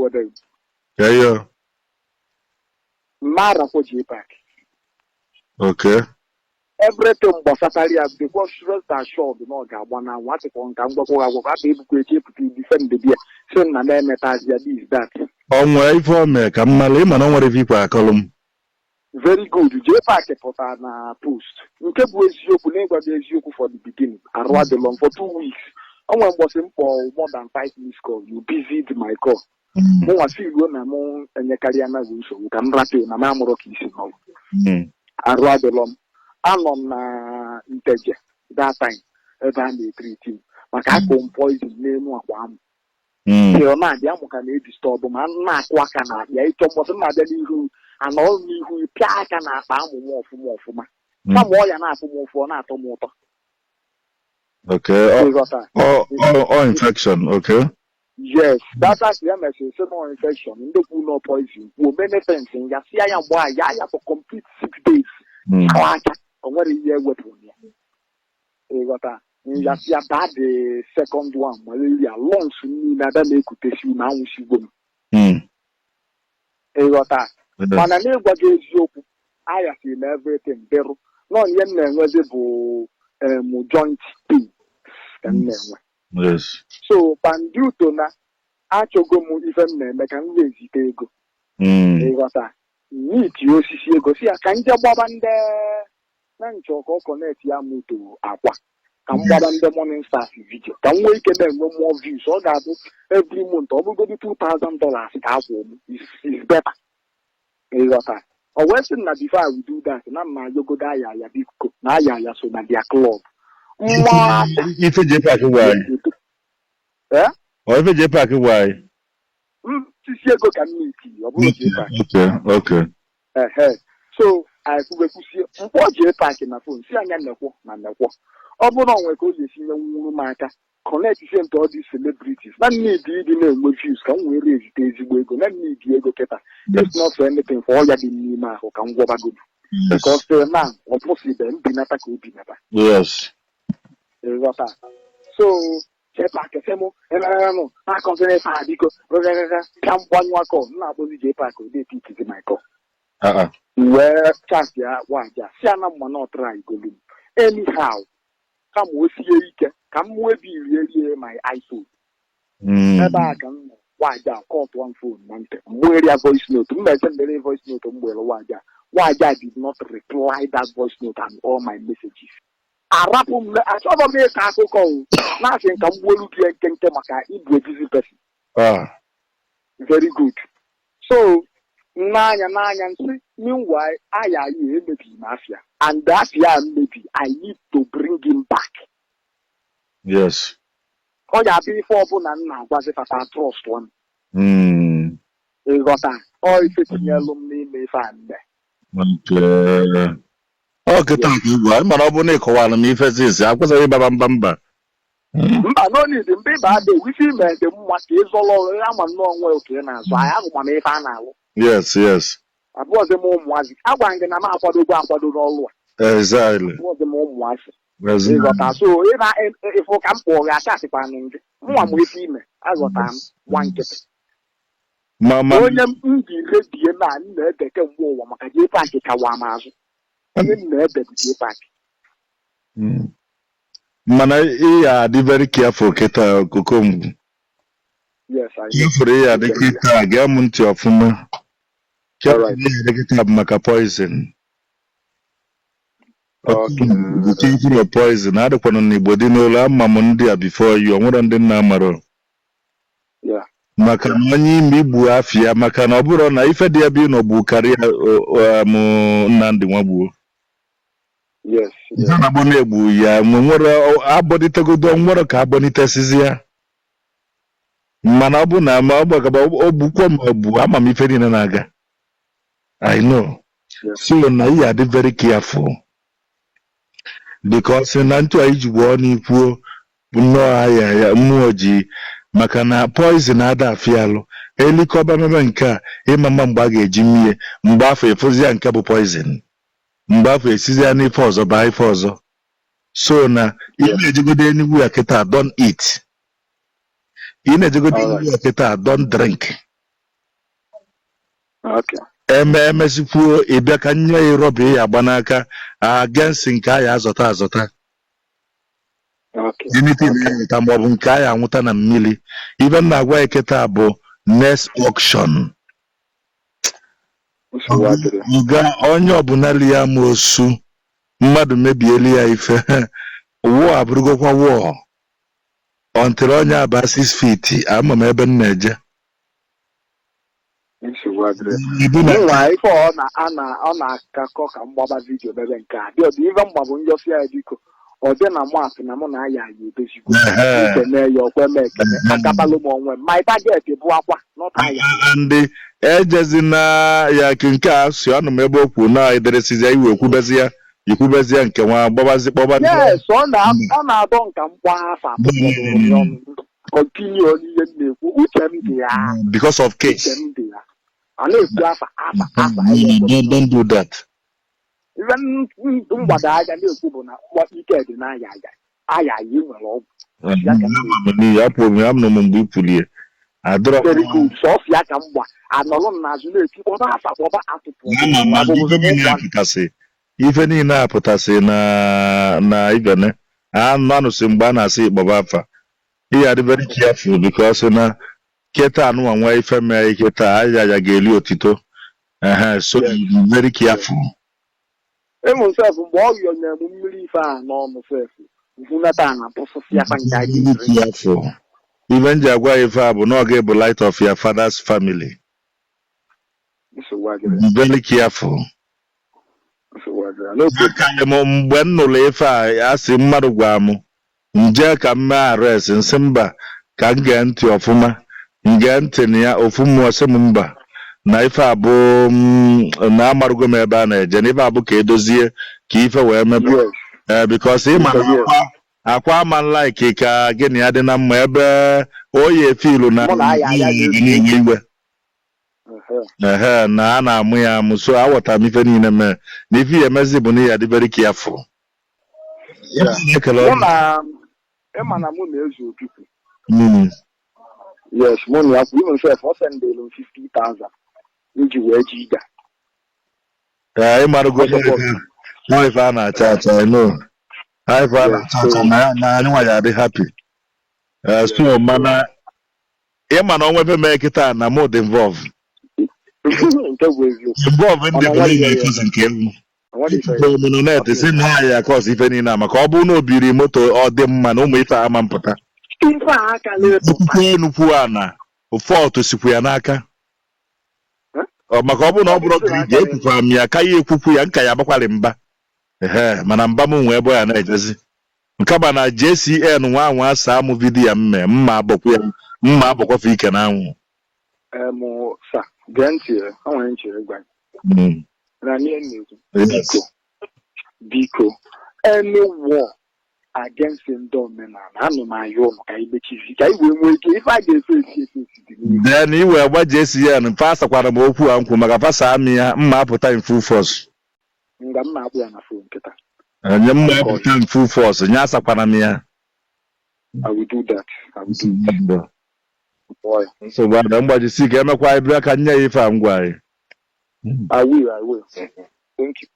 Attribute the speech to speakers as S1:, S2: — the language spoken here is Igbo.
S1: wedding.
S2: Yeah.
S1: Mara for Jpac.
S2: Okay.
S1: Everything but Saturday because rest assured no Gabana what on Gambo able to defend the beer. Send my name as this that.
S2: On way for me, come Malim and over people are column.
S1: Very good. Jpac put an post. You kept with you for the beginning. I rather long for 2 weeks. I was in for more than 5 minutes call. You busied my call. More see you and your career so you can wrap in a mammoth kiss. I rather long. I'm on integer that time. Ever me treating. But I come poison name one. You're not young can disturb man, not quackana. Yeah, it was another who and all me who pick and I found more for my. Some more and I for not motor.
S2: Okay. Or infection, okay.
S1: Yes, that's actually a message. More infection in the pool no poison. Will many things in Yasia why Yaya for complete 6 days. What a year with Yasia bad the second one, malaria long soon that they could take you now. She won't. When I never gave you, I have seen everything. There no yen was joint pain.
S2: Yes.
S1: So, Pandutona, I go even make an lazy go. Meet you, see, go see a kind of bob and Nancho connect Yamu to Aqua. Come bob and the morning start video. Can wake them no more views or that every month. Over go to $2,000 is better. Or Western before we do that, and I'm my yoga ya big cook, Naya, so na their club.
S2: If a Jpac why?
S1: Eh?
S2: Or if a Jpac why?
S1: Isiagu can meet you. Okay. So I could see what Jpac in my phone. See, I know, man. Obono we go see no matter. Connect him to all these celebrities. Not need the reviews. Can we raise Daisy Wego? Not need Diego Keta. It's not for anything for all that in Nima who can go back good. Because the man, or possible, Binata could be never.
S2: Yes.
S1: So, Jpac, and I don't know. I consider because come one more call. Now, Jpac, they teach it my call. Where Chasia, Waja, Siana, not try go. Anyhow, come with you, come with you, my iPhone. Never can Waja call one phone, where your voice note, mention the voice note on Waja. Waja did not reply that voice note and all my messages. I rap I saw me a call. Nothing can look like Kentemaka, Igbo busy person. Very good. So, Nanya, meanwhile, I maybe mafia. And that year, maybe I need to bring him back.
S2: Yes.
S1: Oh, yeah, before Bonana was it a trust one. Got that. Oh, if it's yellow, me find
S2: Okay. Okay, thank you. Man, Obone Koala, me first is I was a bamba.
S1: No need to be bad. We see men, the what is all over. I'm not well, so I have one final.
S2: Yes.
S1: I was the mom was. I want them for the all.
S2: Exactly.
S1: What the mom was.
S2: So,
S1: if we come for a satisfying, one with him, I got one kit.
S2: Mama,
S1: William the man, the can war, Jpac Kawamas. And then the Jpac.
S2: Mana, be very careful, Keta Okongwu.
S1: Yes, I
S2: know. The Keta, Gamunti of Fuma. The Keta Maka poison.
S1: Okay.
S2: The thing of poison, I don't want anybody know Mamundia before you, and what on the Namaro.
S1: Yeah.
S2: Makamani Mibu Afia, Makanaburo, na if there be no Bukari Nandi Wabu.
S1: Yes.
S2: Zanabonebu, ya, Mumura, Abody to go down, what a carbonitas is here. Manabuna, Mabaka, Obukom, Ama Mifedin Naga. I know. So now you are very careful. Because in Anto age one equal no aya muoji makana poison ada afialo eli koba memenka e mama mbaga ejimie mbafu efozi anka bu poison mbafu esizi ani fozo by fozo so na ine ejigode enigwu akita don't eat ine ejigode enigwu akita don't drink Emesikwuo ịbịa ka nye ya rọba ya agba n'aka against nke a ya azọta anything na-enweta maọbụ nke a ya anwụta na mmiri. Ibe m na-agwa ya kịta bụ next auction onye ọbụla li ya ma osu mmadụ mebieli ya ife wụọ abụrụgokwa wụọ ọntịrị onye aba 6 feet ama m ebe m na-eje
S1: nwa ife ọ na-akakọ ka mgbaba vidio bebe nke a dị ọdị ife mgbabụ njọsi ya dịko ọ dị na mụasị na mụ na aya ya ebezigbo ekene ya ọkweme ekene akabalụ m onwe m my target bụ akwa nọta ya
S2: ndị ejezi na ya nke a si ọnụ m ebe okwu na ederesizi ya iwe ikwubezi ya nke nwa gbabazi kpọba
S1: yes ọ na-adọ nka mkpọ afa continue ihe na-ekwu uche m dị ya
S2: because of case
S1: I na-ekwu afa
S2: don't do that.
S1: Even mgbada aja na-ekwu bụ na ike dị n'aya aya yi nwere ọgwụ
S2: ya pụrụ ya nọ mgbe ipulie adọrọ
S1: sọfịa ka mgba anọrọ n'azụ na-eti kpọba afa kpọba atụpụ
S2: ife niile apụtasị na ibene anụsị mgbe a na-asị ịkpọba afa ihe adị very careful because na keta anụnwa nwa ife mee ike taa ya ga-eli otito so very careful.
S1: Emu sef mgbe ọ yọ na-emu mmiri ife a n'ọnụ sef vunata na bụsụsịa kwa nke
S2: anyị ife nji agwa ife a bụ na ọ ga-ebu light of your father's family. Very careful. Mgbe m nụrụ ife a asị mmadụ gwa m nje ka m mee arrest nsị mba ka m gee ntị ọfụma ngee ntị na ya ofu mmụọ sị m mba na ife abụ na amarugo m ebe a na-eje na ife abụ ka edozie ka ife wee mebe because ịma akwa ama like ka gịnị ya dị na mma ebe oyi efilu na iwe na a na-amụ ya amụ so aghọtara m ife niile mee na ife ya emezi bụ na ya dị very careful.
S1: Ịma na mụ na-ezu okike yes mụ na ya kwụ even sef ọ sendelu 50,000 iji wee ji ija
S2: ịmarụgo ife a na-acha acha no ife a na-acha acha na anyị nwa ya adị happy so mana ịma na onwe ebe mee kịta na mod involve ndị bụ niile ekuzi nke ewu omenet si na ha ya kọs ife niile maka ọ bụrụ na o biri moto ọ dị mma na ụmụ ife ama mpụta nnukwu a na ụfọdụ sikwu ya n'aka maka ọ bụrụ na ọ bụrụ ga ekwukwara m ya ka ya ekwukwu ya nka ya agbakwalị mba mana mba m nwee ebe ya na-ejezi nke ba na JCN nwa anwa saa mụ vidiyo ya mme mma agbakwafe ike na anwụ
S1: biko any war against ndị omenala anụ m ayọ ụnụ ka imechizi ka iwe nwee ike ife a ga-efe esi
S2: then iwe gba JCN fa asakwara m okwu a nkwụ maka fasa amị ya mma apụta in full force
S1: nga m na-akpụ ya na fon nkịta
S2: nye mma apụta in full force nye asakwara m ya
S1: I will do that.
S2: So mgbajisi ka emekwa ịbịa ka nye ya ife a ngwa anyị
S1: I will. Thank you.